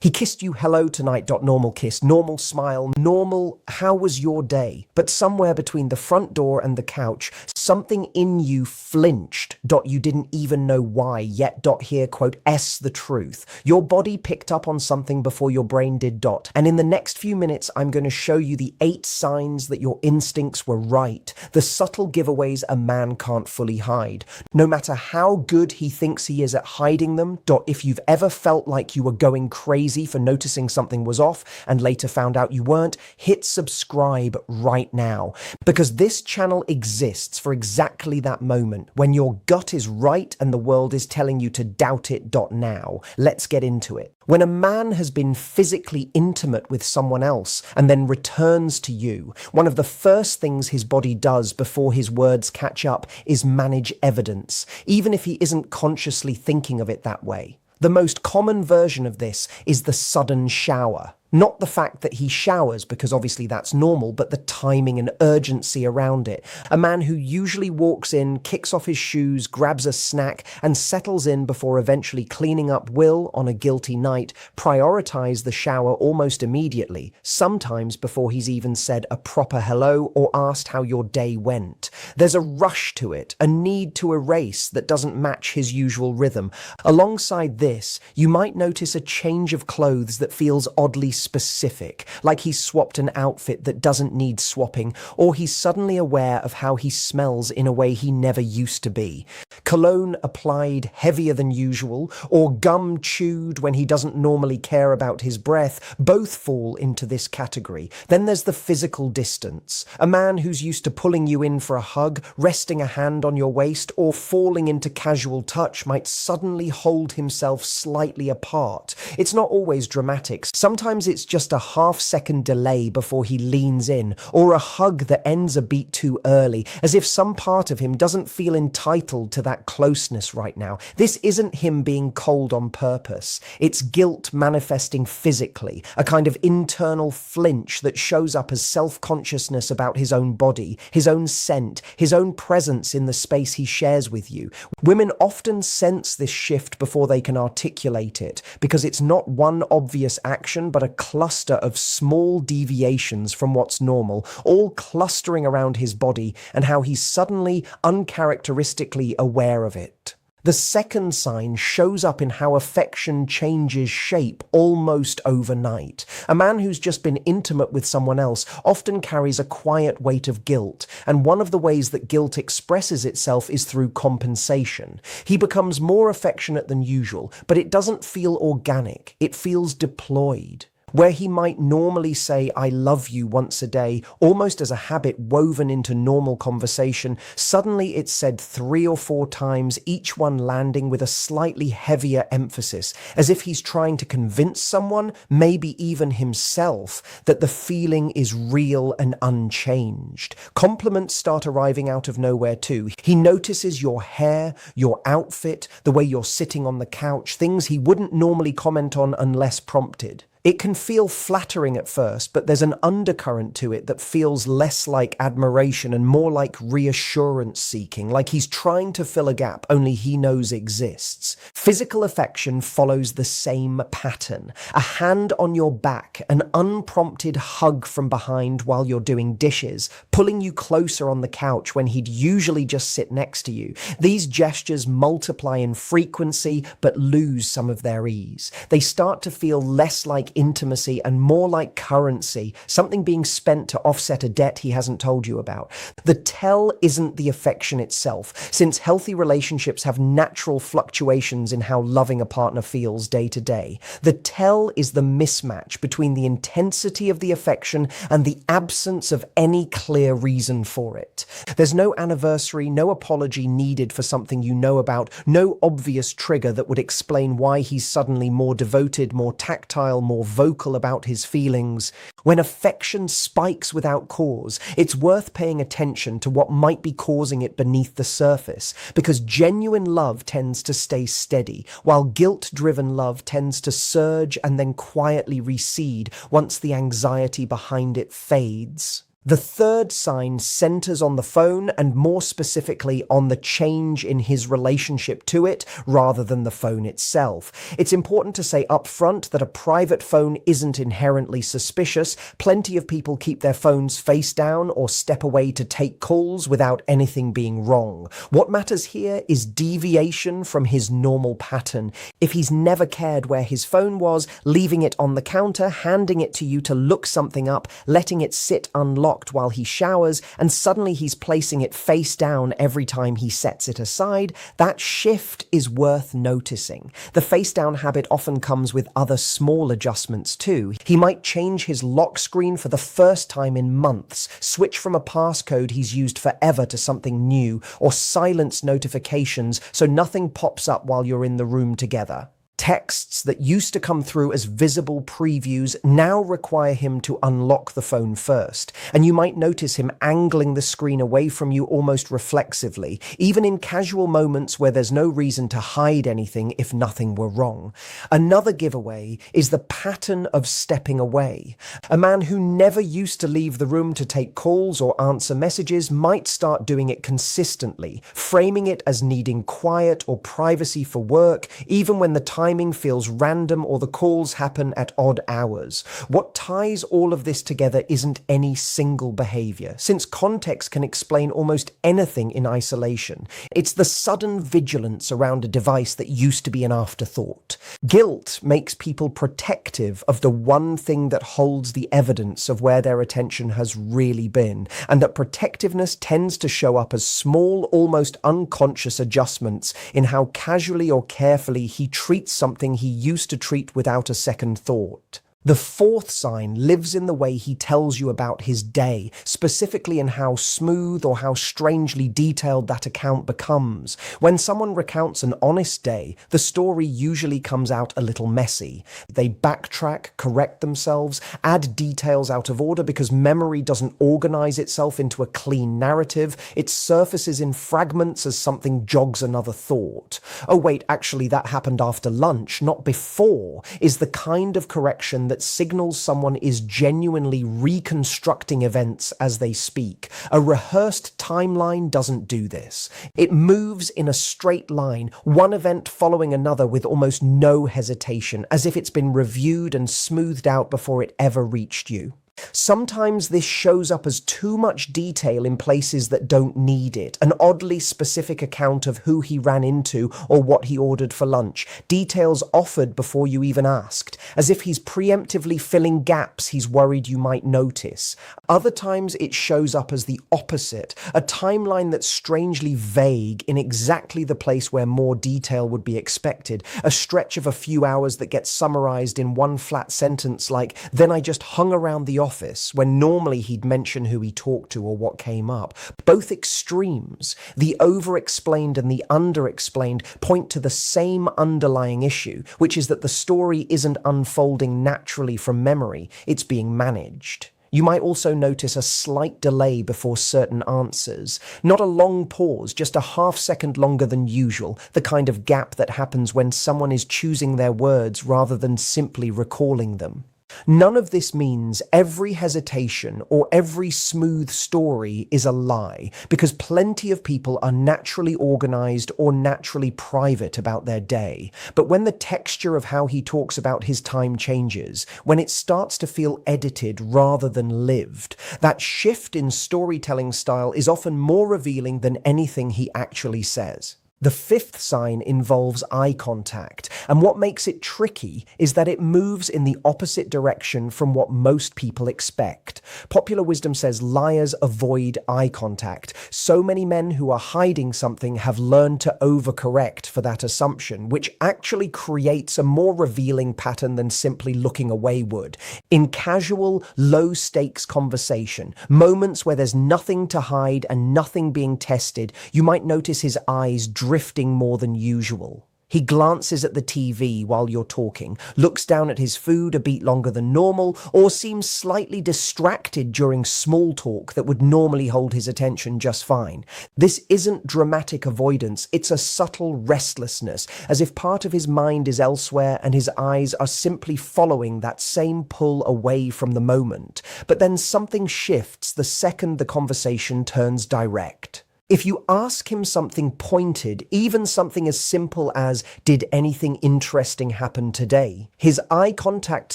He kissed you hello tonight. Normal kiss, normal smile, normal how was your day? But somewhere between the front door and the couch, something in you flinched. You didn't even know why, yet here quote the truth. Your body picked up on something before your brain did. And in the next few minutes, I'm going to show you the 8 signs that your instincts were right, the subtle giveaways a man can't fully hide. No matter how good he thinks he is at hiding them. If you've ever felt like you were going crazy for noticing something was off and later found out you weren't, hit subscribe right now, because this channel exists for exactly that moment when your gut is right and the world is telling you to doubt it. Now, let's get into it. When a man has been physically intimate with someone else and then returns to you, one of the first things his body does before his words catch up is manage evidence, even if he isn't consciously thinking of it that way. The most common version of this is the sudden shower. Not the fact that he showers, because obviously that's normal, but the timing and urgency around it. A man who usually walks in, kicks off his shoes, grabs a snack, and settles in before eventually cleaning up will, on a guilty night, prioritize the shower almost immediately, sometimes before he's even said a proper hello or asked how your day went. There's a rush to it, a need to erase that doesn't match his usual rhythm. Alongside this, you might notice a change of clothes that feels oddly specific, like he's swapped an outfit that doesn't need swapping, or he's suddenly aware of how he smells in a way he never used to be. Cologne applied heavier than usual, or gum chewed when he doesn't normally care about his breath, both fall into this category. Then there's the physical distance. A man who's used to pulling you in for a hug, resting a hand on your waist, or falling into casual touch might suddenly hold himself slightly apart. It's not always dramatic. Sometimes it's just a half-second delay before he leans in, or a hug that ends a beat too early, as if some part of him doesn't feel entitled to that closeness right now. This isn't him being cold on purpose. It's guilt manifesting physically, a kind of internal flinch that shows up as self-consciousness about his own body, his own scent, his own presence in the space he shares with you. Women often sense this shift before they can articulate it, because it's not one obvious action, but a cluster of small deviations from what's normal, all clustering around his body, and how he's suddenly uncharacteristically aware of it. The second sign shows up in how affection changes shape almost overnight. A man who's just been intimate with someone else often carries a quiet weight of guilt, and one of the ways that guilt expresses itself is through compensation. He becomes more affectionate than usual, but it doesn't feel organic. It feels deployed. Where he might normally say, "I love you" once a day, almost as a habit woven into normal conversation, suddenly it's said 3 or 4 times, each one landing with a slightly heavier emphasis, as if he's trying to convince someone, maybe even himself, that the feeling is real and unchanged. Compliments start arriving out of nowhere too. He notices your hair, your outfit, the way you're sitting on the couch, things he wouldn't normally comment on unless prompted. It can feel flattering at first, but there's an undercurrent to it that feels less like admiration and more like reassurance seeking, like he's trying to fill a gap only he knows exists. Physical affection follows the same pattern. A hand on your back, an unprompted hug from behind while you're doing dishes, pulling you closer on the couch when he'd usually just sit next to you. These gestures multiply in frequency but lose some of their ease. They start to feel less like intimacy and more like currency, something being spent to offset a debt he hasn't told you about. The tell isn't the affection itself, since healthy relationships have natural fluctuations in how loving a partner feels day to day. The tell is the mismatch between the intensity of the affection and the absence of any clear reason for it. There's no anniversary, no apology needed for something you know about, no obvious trigger that would explain why he's suddenly more devoted, more tactile, more vocal about his feelings. When affection spikes without cause, it's worth paying attention to what might be causing it beneath the surface, because genuine love tends to stay steady, while guilt-driven love tends to surge and then quietly recede once the anxiety behind it fades. The third sign centers on the phone and more specifically on the change in his relationship to it rather than the phone itself. It's important to say up front that a private phone isn't inherently suspicious. Plenty of people keep their phones face down or step away to take calls without anything being wrong. What matters here is deviation from his normal pattern. If he's never cared where his phone was, leaving it on the counter, handing it to you to look something up, letting it sit unlocked while he showers, and suddenly he's placing it face down every time he sets it aside, that shift is worth noticing. The face down habit often comes with other small adjustments too. He might change his lock screen for the first time in months, switch from a passcode he's used forever to something new, or silence notifications so nothing pops up while you're in the room together. Texts that used to come through as visible previews now require him to unlock the phone first, and you might notice him angling the screen away from you almost reflexively, even in casual moments where there's no reason to hide anything if nothing were wrong. Another giveaway is the pattern of stepping away. A man who never used to leave the room to take calls or answer messages might start doing it consistently, framing it as needing quiet or privacy for work, even when the timing feels random or the calls happen at odd hours. What ties all of this together isn't any single behavior, since context can explain almost anything in isolation. It's the sudden vigilance around a device that used to be an afterthought. Guilt makes people protective of the one thing that holds the evidence of where their attention has really been, and that protectiveness tends to show up as small, almost unconscious adjustments in how casually or carefully he treats something he used to treat without a second thought. The fourth sign lives in the way he tells you about his day, specifically in how smooth or how strangely detailed that account becomes. When someone recounts an honest day, the story usually comes out a little messy. They backtrack, correct themselves, add details out of order because memory doesn't organize itself into a clean narrative. It surfaces in fragments as something jogs another thought. Oh wait, actually that happened after lunch, not before, is the kind of correction that signals someone is genuinely reconstructing events as they speak. A rehearsed timeline doesn't do this. It moves in a straight line, one event following another with almost no hesitation, as if it's been reviewed and smoothed out before it ever reached you. Sometimes this shows up as too much detail in places that don't need it, an oddly specific account of who he ran into or what he ordered for lunch, details offered before you even asked, as if he's preemptively filling gaps he's worried you might notice. Other times it shows up as the opposite, a timeline that's strangely vague in exactly the place where more detail would be expected, a stretch of a few hours that gets summarized in one flat sentence like, "Then I just hung around the office," when normally he'd mention who he talked to or what came up. Both extremes, the over-explained and the under-explained, point to the same underlying issue, which is that the story isn't unfolding naturally from memory, it's being managed. You might also notice a slight delay before certain answers. Not a long pause, just a half-second longer than usual, the kind of gap that happens when someone is choosing their words rather than simply recalling them. None of this means every hesitation or every smooth story is a lie, because plenty of people are naturally organized or naturally private about their day. But when the texture of how he talks about his time changes, when it starts to feel edited rather than lived, that shift in storytelling style is often more revealing than anything he actually says. The fifth sign involves eye contact, and what makes it tricky is that it moves in the opposite direction from what most people expect. Popular wisdom says liars avoid eye contact. So many men who are hiding something have learned to overcorrect for that assumption, which actually creates a more revealing pattern than simply looking away would. In casual, low-stakes conversation, moments where there's nothing to hide and nothing being tested, you might notice his eyes drifting more than usual. He glances at the TV while you're talking, looks down at his food a beat longer than normal, or seems slightly distracted during small talk that would normally hold his attention just fine. This isn't dramatic avoidance, it's a subtle restlessness, as if part of his mind is elsewhere and his eyes are simply following that same pull away from the moment. But then something shifts the second the conversation turns direct. If you ask him something pointed, even something as simple as, "Did anything interesting happen today?" his eye contact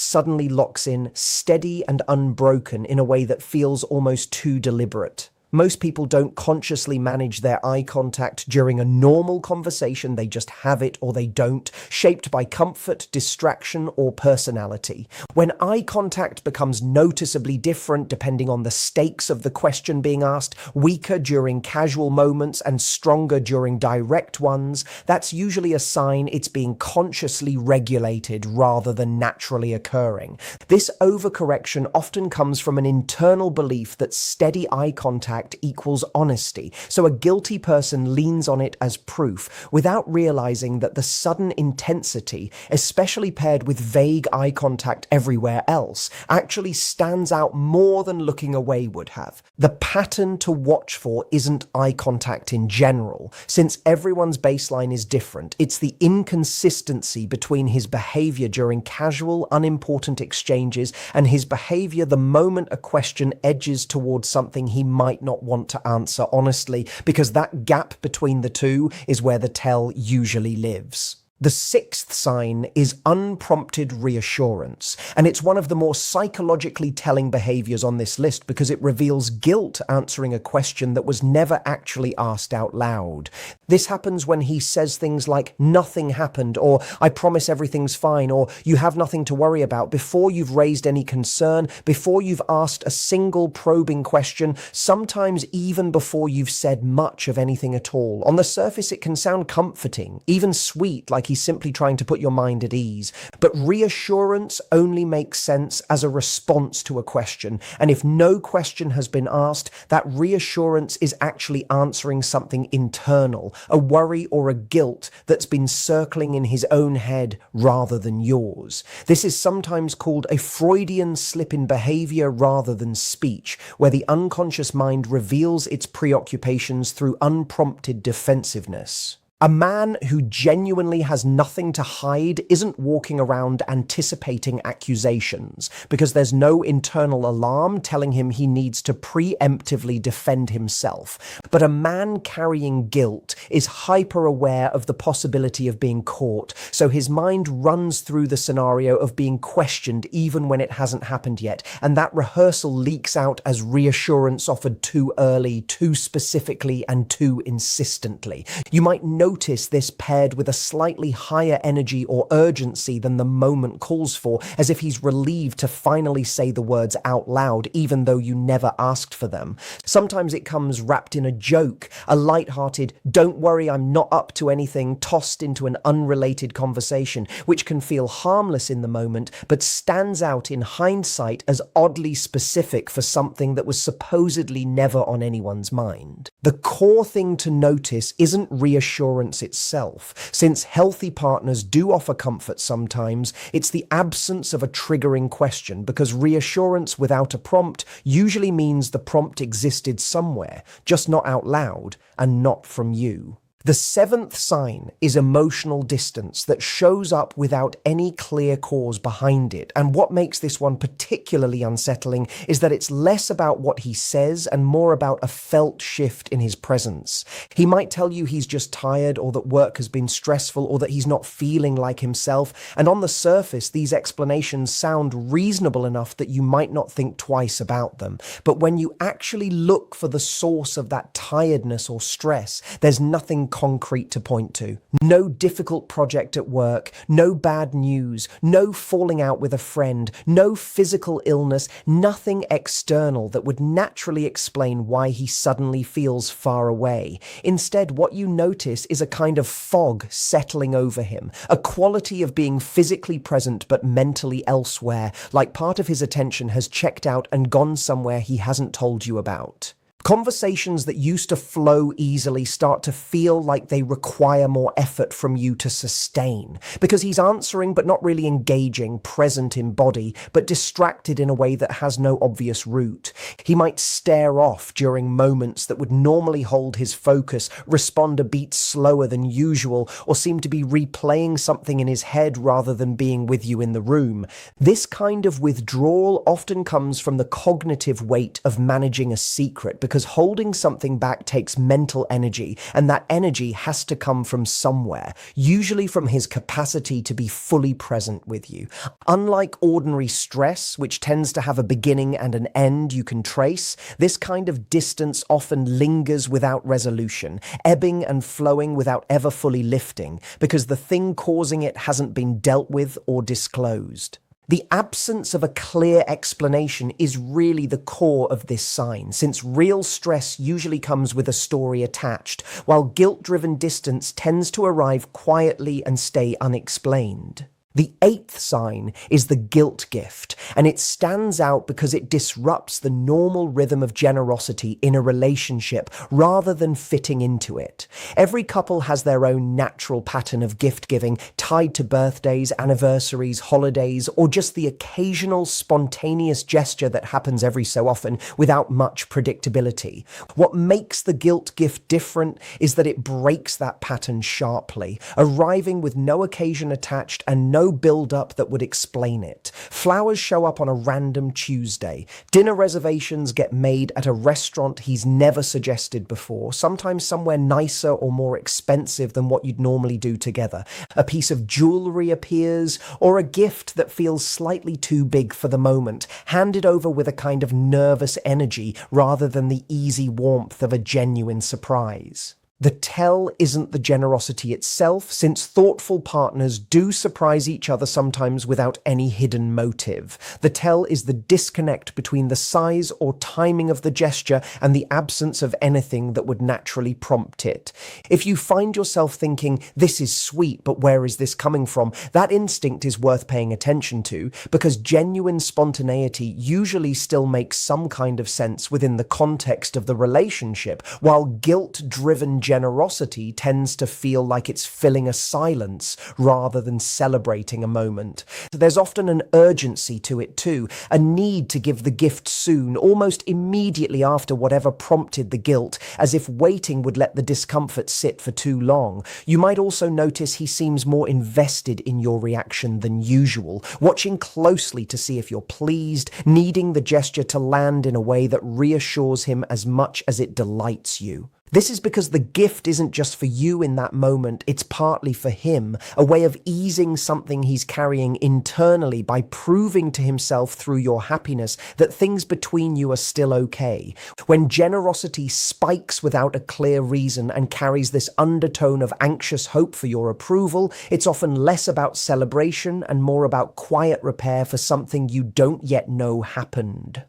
suddenly locks in, steady and unbroken in a way that feels almost too deliberate. Most people don't consciously manage their eye contact during a normal conversation. They just have it or they don't, shaped by comfort, distraction, or personality. When eye contact becomes noticeably different depending on the stakes of the question being asked, weaker during casual moments and stronger during direct ones, that's usually a sign it's being consciously regulated rather than naturally occurring. This overcorrection often comes from an internal belief that steady eye contact equals honesty, so a guilty person leans on it as proof, without realizing that the sudden intensity, especially paired with vague eye contact everywhere else, actually stands out more than looking away would have. The pattern to watch for isn't eye contact in general, since everyone's baseline is different. It's the inconsistency between his behavior during casual, unimportant exchanges and his behavior the moment a question edges towards something he might not want to answer honestly, because that gap between the two is where the tell usually lives. The sixth sign is unprompted reassurance, and it's one of the more psychologically telling behaviors on this list because it reveals guilt answering a question that was never actually asked out loud. This happens when he says things like, "Nothing happened," or "I promise everything's fine," or "You have nothing to worry about," before you've raised any concern, before you've asked a single probing question, sometimes even before you've said much of anything at all. On the surface, it can sound comforting, even sweet, like he's simply trying to put your mind at ease. But reassurance only makes sense as a response to a question. And if no question has been asked, that reassurance is actually answering something internal, a worry or a guilt that's been circling in his own head rather than yours. This is sometimes called a Freudian slip in behavior rather than speech, where the unconscious mind reveals its preoccupations through unprompted defensiveness. A man who genuinely has nothing to hide isn't walking around anticipating accusations because there's no internal alarm telling him he needs to preemptively defend himself. But a man carrying guilt is hyper-aware of the possibility of being caught, so his mind runs through the scenario of being questioned even when it hasn't happened yet, and that rehearsal leaks out as reassurance offered too early, too specifically, and too insistently. You might notice this paired with a slightly higher energy or urgency than the moment calls for, as if he's relieved to finally say the words out loud, even though you never asked for them. Sometimes it comes wrapped in a joke, a light-hearted, "Don't worry, I'm not up to anything," tossed into an unrelated conversation, which can feel harmless in the moment, but stands out in hindsight as oddly specific for something that was supposedly never on anyone's mind. The core thing to notice isn't reassurance itself. Since healthy partners do offer comfort sometimes, it's the absence of a triggering question, because reassurance without a prompt usually means the prompt existed somewhere, just not out loud and not from you. The seventh sign is emotional distance that shows up without any clear cause behind it. And what makes this one particularly unsettling is that it's less about what he says and more about a felt shift in his presence. He might tell you he's just tired, or that work has been stressful, or that he's not feeling like himself. And on the surface, these explanations sound reasonable enough that you might not think twice about them. But when you actually look for the source of that tiredness or stress, there's nothing concrete to point to. No difficult project at work, no bad news, no falling out with a friend, no physical illness, nothing external that would naturally explain why he suddenly feels far away. Instead, what you notice is a kind of fog settling over him, a quality of being physically present but mentally elsewhere, like part of his attention has checked out and gone somewhere he hasn't told you about. Conversations that used to flow easily start to feel like they require more effort from you to sustain, because he's answering but not really engaging, present in body, but distracted in a way that has no obvious root. He might stare off during moments that would normally hold his focus, respond a beat slower than usual, or seem to be replaying something in his head rather than being with you in the room. This kind of withdrawal often comes from the cognitive weight of managing a secret, because holding something back takes mental energy, and that energy has to come from somewhere, usually from his capacity to be fully present with you. Unlike ordinary stress, which tends to have a beginning and an end you can trace, this kind of distance often lingers without resolution, ebbing and flowing without ever fully lifting, because the thing causing it hasn't been dealt with or disclosed. The absence of a clear explanation is really the core of this sign, since real stress usually comes with a story attached, while guilt-driven distance tends to arrive quietly and stay unexplained. The 8th sign is the guilt gift, and it stands out because it disrupts the normal rhythm of generosity in a relationship rather than fitting into it. Every couple has their own natural pattern of gift giving, tied to birthdays, anniversaries, holidays, or just the occasional spontaneous gesture that happens every so often without much predictability. What makes the guilt gift different is that it breaks that pattern sharply, arriving with no occasion attached and no build-up that would explain it. Flowers show up on a random Tuesday. Dinner reservations get made at a restaurant he's never suggested before, sometimes somewhere nicer or more expensive than what you'd normally do together. A piece of jewelry appears, or a gift that feels slightly too big for the moment, handed over with a kind of nervous energy rather than the easy warmth of a genuine surprise. The tell isn't the generosity itself, since thoughtful partners do surprise each other sometimes without any hidden motive. The tell is the disconnect between the size or timing of the gesture and the absence of anything that would naturally prompt it. If you find yourself thinking, "This is sweet, but where is this coming from?" that instinct is worth paying attention to, because genuine spontaneity usually still makes some kind of sense within the context of the relationship, while guilt-driven generosity tends to feel like it's filling a silence rather than celebrating a moment. There's often an urgency to it too, a need to give the gift soon, almost immediately after whatever prompted the guilt, as if waiting would let the discomfort sit for too long. You might also notice he seems more invested in your reaction than usual, watching closely to see if you're pleased, needing the gesture to land in a way that reassures him as much as it delights you. This is because the gift isn't just for you in that moment, it's partly for him, a way of easing something he's carrying internally by proving to himself through your happiness that things between you are still okay. When generosity spikes without a clear reason and carries this undertone of anxious hope for your approval, it's often less about celebration and more about quiet repair for something you don't yet know happened.